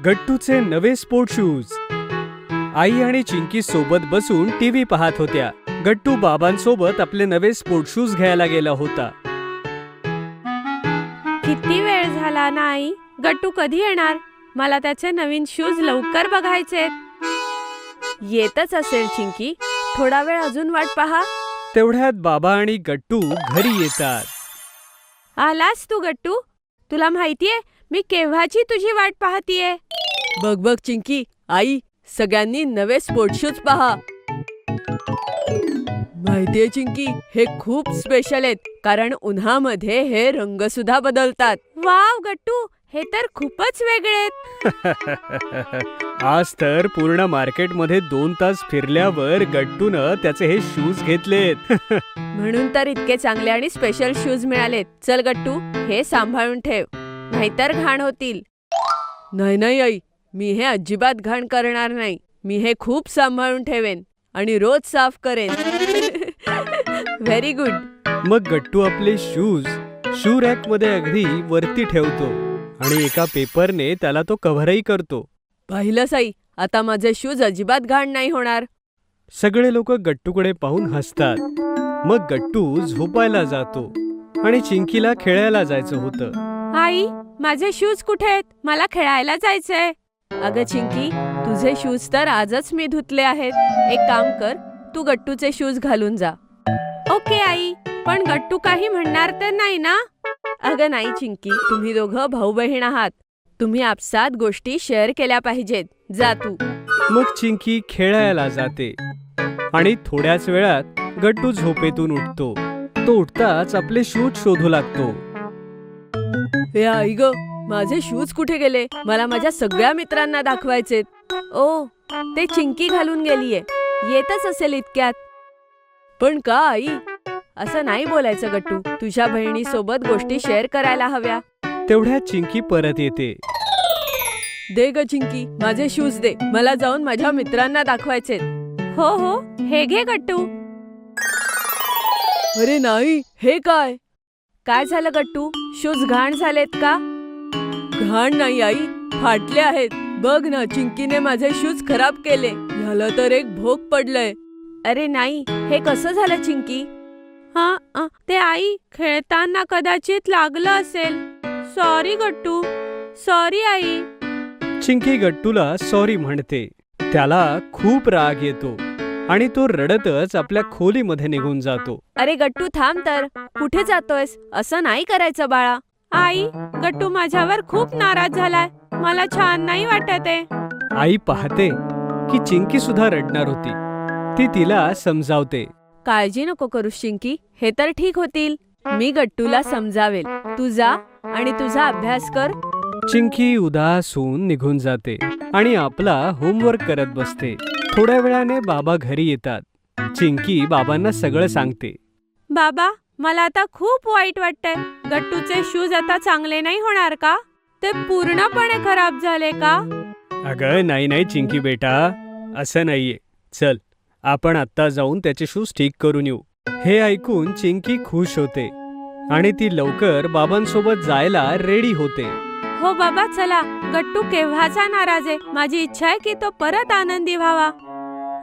गट्टूचे नवे sport shoes. आई आणि चिंकी सोबत बसून टीव्ही पाहत होत्या. गट्टू बाबांसोबत आपले नवे स्पोर्ट शूज घ्यायला गेला होता. किती वेळ झाला ना आई. गट्टू कधी येणार? मला त्याचे नवीन शूज लवकर बघायचे. येतच असेल चिंकी, थोडा वेळ अजून वाट पहा. तेवढ्यात बाबा आणि गट्टू घरी येतात. आलास तू गट्टू? तुला माहितीये मी केव्हाची तुझी वाट पाहतीये. बघ बघ चिंकी, आई सगळ्यांनी नवे स्पोर्ट शूज पहा. माहितीये चिंकी, हे खूप स्पेशल आहेत कारण उन्हामध्ये हे रंग सुद्धा बदलतात. वाव गट्टू, हे तर खूपच वेगळे आहेत. आज तर पूर्ण मार्केटमध्ये 2 तास फिरल्यावर गट्टूनं त्याचे हे शूज घेतलेत. म्हणून तर इतके चांगले आणि स्पेशल शूज मिळालेत. चल गट्टू, हे सांभाळून ठेव, नाहीतर घाण होतील. नाही नाही आई, मी हे अजिबात घाण करणार नाही. मी हे खूप सांभाळून ठेवेन आणि रोज साफ करेन. Very good. मग गट्टू आपले शूज शू रॅक मध्ये अगदी वरती ठेवतो आणि एका पेपरने त्याला तो कव्हरही करतो. पाहिलंस आई, आता माझे शूज अजिबात घाण नाही होणार. सगळे लोक गट्टूकडे पाहून हसतात. मग गट्टू झोपायला जातो आणि चिंकीला खेळायला जायचं होतं. आई, माझे शूज कुठे आहेत? मला खेळायला जायचंय. अगं चिंकी, तुझे शूज तर आजच मी धुतले आहेत. एक काम कर, तू गट्टूचे शूज घालून जा. ओके आई, पण गट्टू काही म्हणणार तर नाही ना? अगं नाही चिंकी, तुम्ही दोघं भाऊ बहीण आहात. तुम्ही आपसात गोष्टी शेअर केल्या पाहिजेत. जा तू. मग चिंकी खेळायला जाते आणि थोड्याच वेळात गट्टू झोपेतून उठतो. तो उठताच आपले शूज शोधू लागतो. हे आई ग, माझे शूज कुठे गेले? मला माझ्या सगळ्या मित्रांना दाखवायचेत. ओ, ते चिंकी घालून गेलीये. येतच असेल इतक्यात. पण का आई? असं नाही बोलायचं गट्टू. तुझ्या बहिणीसोबत गोष्टी शेअर करायला हव्या. तेवढ्यात चिंकी परत येते. दे ग चिंकी, माझे शूज दे. मला जाऊन माझ्या मित्रांना दाखवायचेत. हो हो, हे घे गट्टू. अरे नाही, हे काय? काय झालं गट्टू? शूज घाण झालेत का? घाण नाही आई, फाटले आहेत. बघ ना, चिंकीने माझे शूज खराब केले. ह्याला तर एक भोग पडलंय. अरे नाही, हे कसं झालं चिंकी? ते आई खेळताना कदाचित लागलं असेल. सॉरी गट्टू. सॉरी आई. चिंकी गट्टूला सॉरी म्हणते. त्याला खूप राग येतो आणि तो रडतच आपल्या खोलीमध्ये निघून जातो. अरे गट्टू थांब तर. कुठे जातोयस? असं नाही करायचं बाळा. आई, गट्टू माझ्यावर खूप नाराज झालाय. मला छान नाही वाटत आहे. आई पाहते की चिंकी सुद्धा रडणार होती. ती तिला समजावते. काळजी नको करूस चिंकी, हे तर ठीक होतील. मी गट्टूला समजावेल. तू जा आणि तुझा अभ्यास कर. चिंकी उदास होऊन निघून जाते आणि आपला होमवर्क करत बसते. थोड्या वेळाने बाबा घरी येतात. चिंकी बाबांना सगळं सांगते. बाबा, मला आता खूप वाईट वाटतंय. गट्टूचे शूज आता चांगले नाही होणार का? ते पूर्णपणे खराब झाले का? अगं नाही नाही चिंकी बेटा, असं नाहीये. चल, आपण आत्ता जाऊन त्याचे शूज ठीक करून येऊ. हे ऐकून चिंकी खुश होते आणि ती लवकर बाबांसोबत जायला रेडी होते. हो बाबा, चला. गट्टू केव्हाचा नाराज आहे. माझी इच्छा आहे की तो परत आनंदी व्हावा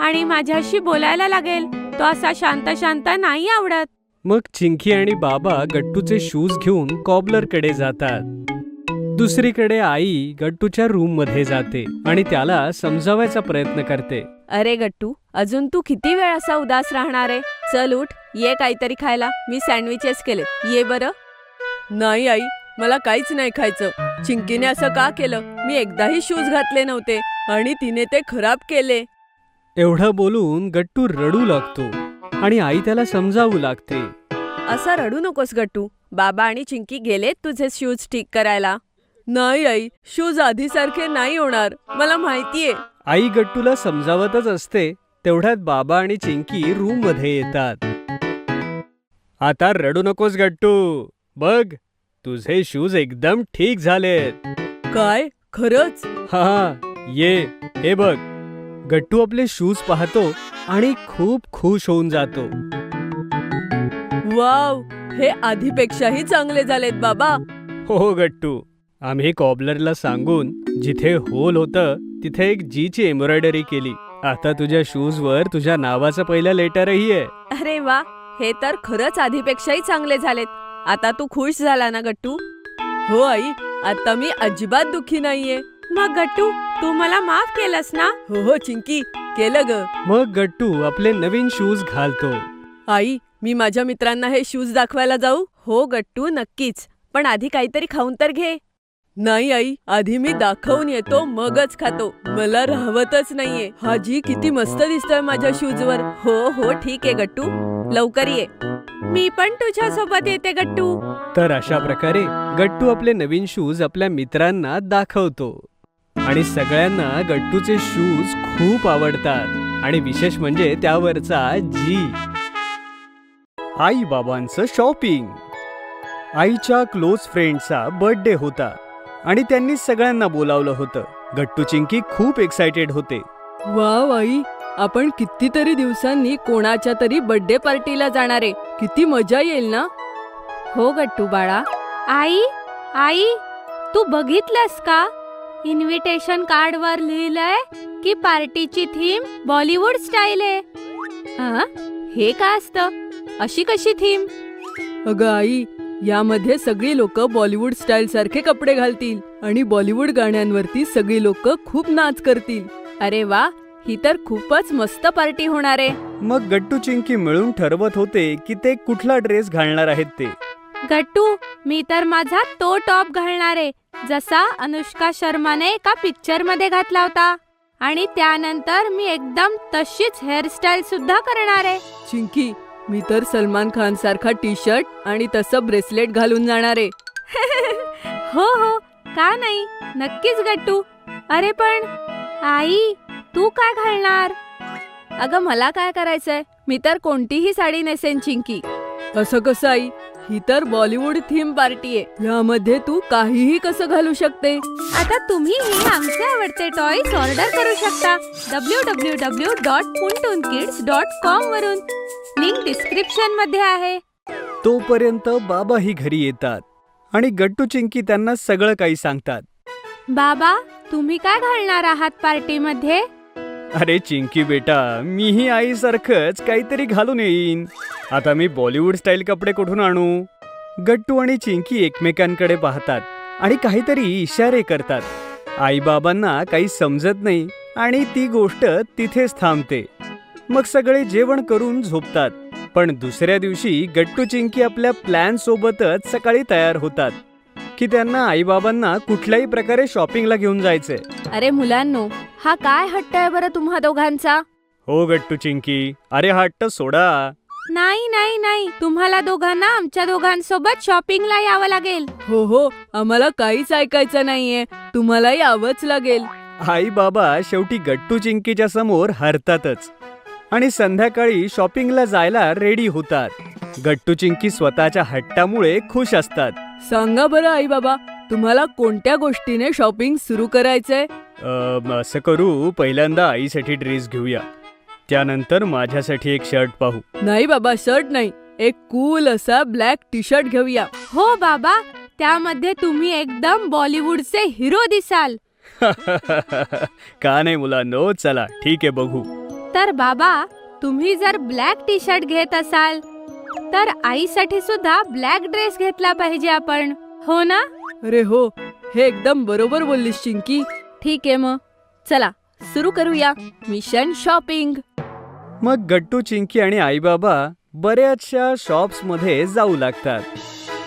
आणि माझ्याशी बोलायला लागेल. तो असा शांत शांत नाही आवडत. मग चिंकी आणि बाबा गट्टूचे शूज घेऊन कॉबलरकडे जातात. दुसरीकडे आई गट्टूच्या रूम मध्ये जाते आणि त्याला समजावायचा प्रयत्न करते. अरे गट्टू, अजून तू किती वेळ असा उदास राहणार आहे? चल उठ, ये काहीतरी खायला. मी सँडविचेस केले, ये बरं. नाही आई, मला काहीच नाही खायचं. चिंकीने असं का केलं? मी एकदाही शूज घातले नव्हते आणि तिने ते खराब केले. एवढं बोलून गट्टू रडू लागतो आणि आई त्याला समजावू लागते. असं रडू नकोस गट्टू. बाबा आणि चिंकी गेलेत तुझे शूज ठीक करायला. नाही आई, शूज आधीसारखे नाही होणार. मला माहितीये. आई गट्टूला समजावतच असते. तेवढ्यात बाबा आणि चिंकी रूम मध्ये येतात. आता रडू नकोस गट्टू. बघ, तुझे शूज एकदम ठीक झालेत. काय? खरंच? हा, ये, हे बघ. गट्टू आपले शूज पाहतो आणि खूप खुश होऊन जातो. वाव, हे आधीपेक्षाही चांगले झालेत बाबा. हो गट्टू, आम्ही कॉबलरला सांगून जिथे होल होतं तिथे एक जीची एम्ब्रॉयडरी केली. आता तुझ्या शूजवर तुझ्या नावाचं पहिलं लेटरही आहे. अरे वा, हे तर खरंच आधीपेक्षाही चांगले झालेत. आता तू खुश झाला ना गट्टू? हो आई, आता मी अजिबात दुःखी नाहीये. मग गट्टू, तू मला माफ केलंस ना? हो हो चिंकी, केलं ग. मग गट्टू आपले नवीन शूज घालतो. आई, मी माझ्या मित्रांना हे शूज दाखवायला जाऊ? हो गट्टू, नक्कीच. पण आधी काहीतरी खाऊन तर घे. नाही आई, आधी मी दाखवून येतो मगच खातो. मला राहवतच नाहीये. हाजी किती मस्त दिसतोय माझ्या शूजवर. हो हो ठीक आहे गट्टू, लवकर ये. मी पण तुझ्या सोबत येते गट्टू. तर अशा प्रकारे गट्टू आपले नवीन शूज आपल्या मित्रांना दाखवतो आणि सगळ्यांना गट्टूचे शूज खूप आवडतात. आणि विशेष म्हणजे त्यावरचा जी. आई बाबांचं शॉपिंग. आईच्या क्लोज फ्रेंडचा बर्थडे होता आणि त्यांनी सगळ्यांना बोलावलं होतं. गट्टू चिंकी खूप एक्साइटेड होते. वाव आई, आपण कितीतरी दिवसांनी कोणाच्या तरी बर्थडे पार्टीला जाणार आहे. किती मजा येईल ना? हो गट्टू बाळा. आई आई, तू बघितलंस का? इन्व्हिटेशन कार्डवर लिहिलंय की पार्टीची थीम बॉलिवूड स्टाईल आहे. हे काय असतं? अशी कशी थीम? अगं आई, यामध्ये सगळी लोक बॉलिवूड स्टाईल सारखे कपडे घालतील आणि बॉलिवूड गाण्यांवरती सगळी लोक खूप नाच करतील. अरे वा, ही तर खूपच मस्त पार्टी होणार आहे. मग गट्टू चिंकी मिळून ठरवत होते की ते कुठला ड्रेस घालणार आहेत ते. गट्टू, मी तर माझा तो टॉप घालणार आहे जसा अनुष्का शर्माने एका पिक्चर मध्ये घातला होता. आणि त्यानंतर मी एकदम तशीच हेअरस्टाईल सुद्धा करणार आहे. चिंकी, मी तर सलमान खान सारखा टी शर्ट आणि तसं ब्रेसलेट घालून जाणार आहे. हो हो, का नाही, नक्कीच गट्टू. अरे पण आई, तू काय घालणार? अगं मला काय करायचंय, मी तर कोणतीही साडी नेसेन चिंकी. असं कसं आई, ही तर बॉलिवूड थीम पार्टी आहे. यामध्ये तू काहीही कसं घालू शकते. आता तुम्हीही आमचे आवडते टॉयज ऑर्डर करू शकता www.puntunkids.com वरून. लिंक डिस्क्रिप्शन मध्ये आहे. तोपर्यंत बाबाही घरी येतात आणि गट्टू चिंकी त्यांना सगळं काही सांगतात. बाबा, तुम्ही काय घालणार आहात पार्टीमध्ये? अरे चिंकी बेटा, मीही आईसारखंच काहीतरी घालून येईन. आता मी बॉलिवूड स्टाईल कपडे कुठून आणू? गट्टू आणि चिंकी एकमेकांकडे पाहतात आणि काहीतरी इशारे करतात. आई बाबांना काही समजत नाही आणि ती गोष्ट तिथेच थांबते. मग सगळे जेवण करून झोपतात. पण दुसऱ्या दिवशी गट्टू चिंकी आपल्या प्लॅन सोबतच सकाळी तयार होतात की त्यांना आई बाबांना कुठल्याही प्रकारे शॉपिंगला घेऊन जायचंय. अरे मुलांनो, हा काय हट्ट आहे बरं तुम्हा दोघांचा? हो गट्टू चिंकी, अरे हा हट्ट सोडा. नाही नाही नाही, तुम्हाला दोघांना आमच्या दोघांसोबत शॉपिंगला यावं लागेल. हो हो, आम्हाला काहीच ऐकायचं नाहीये, तुम्हाला यावंच लागेल. आई बाबा शेवटी गट्टू चिंकीच्या समोर हरतातच आणि संध्याकाळी शॉपिंगला जायला रेडी होतात. गट्टू चिंकी स्वतःच्या हट्टामुळे खुश असतात. सांगा बरं आई बाबा, तुम्हाला कोणत्या गोष्टीने शॉपिंग सुरू करायचंय? असं करू, पहिल्यांदा आईसाठी ड्रेस घेऊया, त्यानंतर माझ्यासाठी एक शर्ट पाहू. नाही बाबा, शर्ट नाही, एक कूल असा ब्लॅक टी शर्ट घेऊया. हो बाबा, त्यामध्ये तुम्ही एकदम बॉलिवूडचे हिरो दिसाल. का नाही मुलांनो, चला ठीक आहे, बघू. तर बाबा, तुम्ही जर ब्लॅक टी शर्ट घेत असाल तर आईसाठी सुद्धा ब्लॅक ड्रेस घेतला पाहिजे आपण, हो ना? अरे हो, हे एकदम बरोबर बोललीस चिंकी. ठीक आहे, मग चला सुरू करूया मिशन शॉपिंग. मग गट्टू चिंकी आणि आई बाबा बऱ्याचशा शॉप्स मध्ये जाऊ लागतात.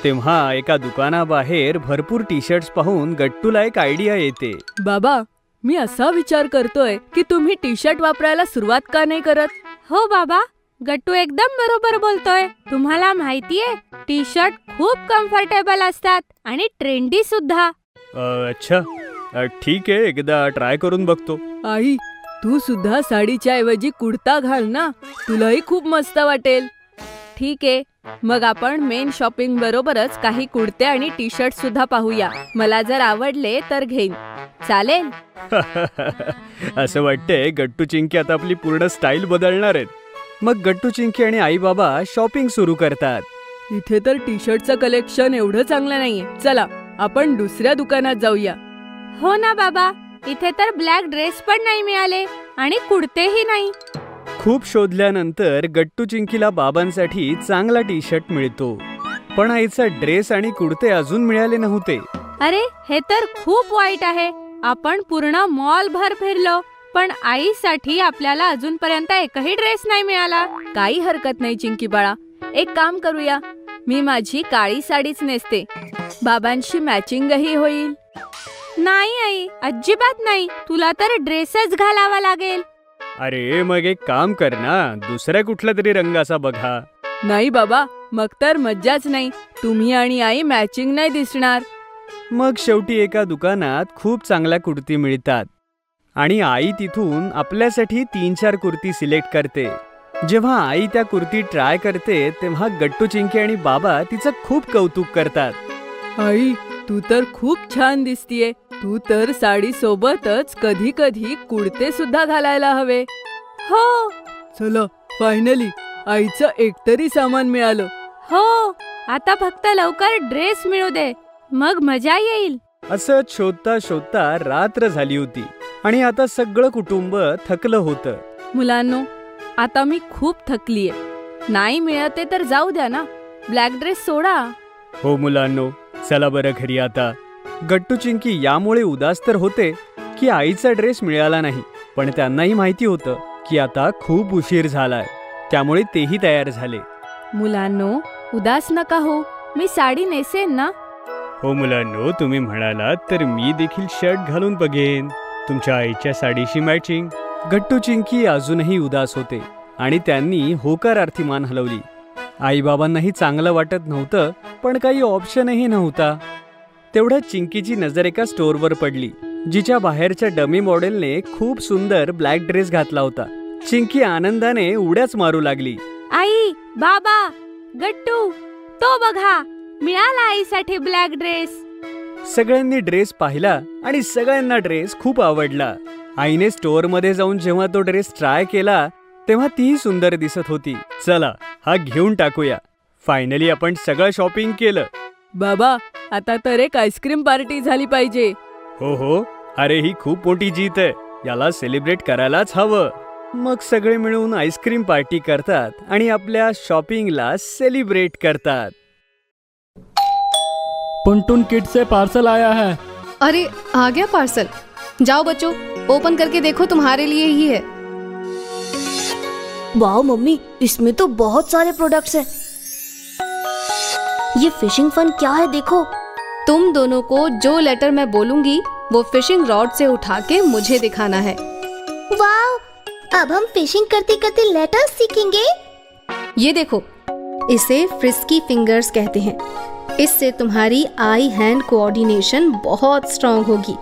तेव्हा एका दुकानाबाहेर भरपूर टी शर्ट्स पाहून गट्टूला एक आयडिया येते. बाबा, मी असा विचार करतोय की तुम्ही टी शर्ट वापरायला सुरुवात का नाही करत? हो बाबा, गट्टू एकदम बरोबर बोलतोय. तुम्हाला माहितीये, टी शर्ट खूप कम्फर्टेबल असतात आणि ट्रेंडी सुद्धा. अच्छा, ठीक आहे, एकदा ट्राय करून बघतो. आई, तू सुद्धा साडीच्या ऐवजी कुर्ता घाल ना, तुलाही खूप मस्त वाटेल. ठीक आहे, मग आपण मेन शॉपिंग बरोबरच काही कुर्ते आणि टी शर्ट सुद्धा पाहूया. मला जर आवडले तर घेईन, चालेल? असं वाटतंय गट्टू चिंकी आता आपली पूर्ण स्टाईल बदलणार आहेत. मग गट्टू चिंकी आणि आई बाबा शॉपिंग सुरू करतात. इथे तर टी शर्टचं कलेक्शन एवढं चांगलं नाहीये. चला आपण दुसऱ्या दुकानात जाऊया. हो ना बाबा, इथे तर ब्लॅक ड्रेस पण नाही मिळाले आणि कुर्तेही नाही. खूप शोधल्यानंतर गट्टू चिंकीला बाबांसाठी चांगला टी शर्ट मिळतो, पण आईचा ड्रेस आणि कुर्ते अजून मिळाले नव्हते. अरे हे तर खूप वाईट आहे. आपण पूर्ण मॉल भर फिरलो, पण आईसाठी आपल्याला अजूनपर्यंत एकही ड्रेस नाही मिळाला. काही हरकत नाही चिंकी बाळा, एक काम करूया. मी माझी काळी साडीच नेसते, बाबांशी मॅचिंगही होईल. नाही आई, अजिबात नाही. तुला तर ड्रेसच घालावा लागेल. अरे मग एक काम कर ना, दुसऱ्या कुठल्या तरी रंगाचा बघा. नाही बाबा, मग तर मज्जाच नाही. तुम्ही आणि आई मॅचिंग नाही दिसणार. मग शेवटी एका दुकानात खूप चांगल्या कुर्ती मिळतात आणि आई तिथून आपल्यासाठी 3-4 कुर्ती सिलेक्ट करते. जेव्हा आई त्या कुर्ती ट्राय करते तेव्हा गट्टू चिंकी आणि बाबा तिचं खूप कौतुक करतात. आई, तू तर खूप छान दिसतीये. तू तर साडी सोबतच कधी कधी कुर्ते सुद्धा घालायला हवे. हो चला, फायनली आईचं एकतरी सामान मिळालं. हो, आता फक्त लवकर ड्रेस मिळू दे, मग मजा येईल. असं शोधता शोधता रात्र झाली होती आणि आता सगळं कुटुंब थकलं होतं. मुलांनो, आता मी खूप थकलीये. नाही मिळते तर जाऊ द्या ना, ब्लॅक ड्रेस सोडा. हो मुलांनो, चला बरं घरी आता. गट्टू चिंकी यामुळे उदास तर होते की आईचा ड्रेस मिळाला नाही, पण त्यांनाही माहिती होतं की आता खूप उशीर झालाय, त्यामुळे तेही तयार झाले. मुलांनो, उदास नका हो, मी साडी नेसेन ना. हो मुलांनो, तुम्ही म्हणालात तर मी देखील शर्ट घालून बघेन, तुमच्या आईच्या साडीशी मॅचिंग. गट्टू चिंकी अजूनही उदास होते आणि त्यांनी होकारार्थी मान हलवली. आईबाबांनाही चांगलं वाटत नव्हतं, पण काही ऑप्शनही नव्हता. तेवढ्यात चिंकीची नजर एका स्टोअरवर पडली, जिच्या बाहेरच्या डमी मॉडेलने खूप सुंदर ब्लॅक ड्रेस घातला होता. चिंकी आनंदाने उड्याच मारू लागली. आई, बाबा, गट्टू, तो बघा, मिळाला आईसाठी ब्लॅक ड्रेस. सगळ्यांनी ड्रेस पाहिला आणि सगळ्यांना ड्रेस खूप आवडला. आईने स्टोअरमध्ये जाऊन जेव्हा तो ड्रेस ट्राय केला तेव्हा तीही सुंदर दिसत होती. चला हा घेऊन टाकूया. फायनली आपण सगळं शॉपिंग केलं. बाबा, आता तर एक आईस्क्रीम पार्टी झाली पाहिजे. हो हो, अरे ही खूप मोठी जीत आहे, याला सेलिब्रेट करायलाच हवं. मग सगळे मिळून आईस्क्रीम पार्टी करतात आणि आपल्या शॉपिंगला सेलिब्रेट करतात. पुंटून किड्स से पार्सल आया है. अरे आ गया पार्सल. जाओ बच्चों, ओपन करके देखो, तुम्हारे लिए ही है. वाह मम्मी, इसमें तो बहुत सारे प्रोडक्ट्स हैं। ये फिशिंग फन क्या है देखो। तुम दोनों को जो लेटर मैं बोलूंगी वो फिशिंग रॉड से उठा के मुझे दिखाना है. वाह, अब हम फिशिंग करते करते लेटर्स सीखेंगे। ये देखो, इसे फ्रिस्की फिंगर्स कहते हैं. इससे तुम्हारी आई हैंड कोऑर्डिनेशन बहुत स्ट्रांग होगी.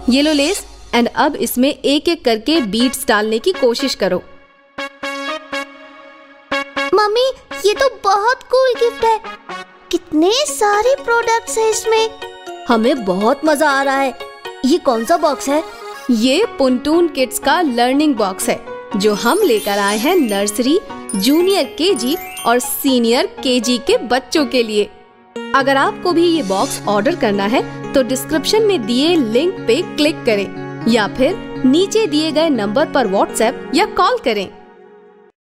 ये लो लेस, एंड अब इसमें एक एक करके बीट्स डालने की कोशिश करो. मम्मी, ये तो बहुत कूल गिफ्ट है। कितने सारे प्रोडक्ट्स हैं इसमें। हमें बहुत मजा आ रहा है। ये कौन सा बॉक्स है? ये पुंटून किड्स का लर्निंग बॉक्स है जो हम लेकर आए हैं नर्सरी, जूनियर केजी और सीनियर केजी के बच्चों के लिए. अगर आपको भी ये बॉक्स ऑर्डर करना है तो डिस्क्रिप्शन में दिए लिंक पे क्लिक करें या फिर नीचे दिए गए नंबर पर व्हाट्सएप या कॉल करें.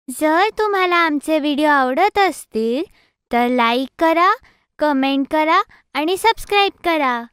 जर तुम्हाला आमचे व्हिडिओ आवडत असतील तर लाईक करा, कमेंट करा आणि सबस्क्राईब करा.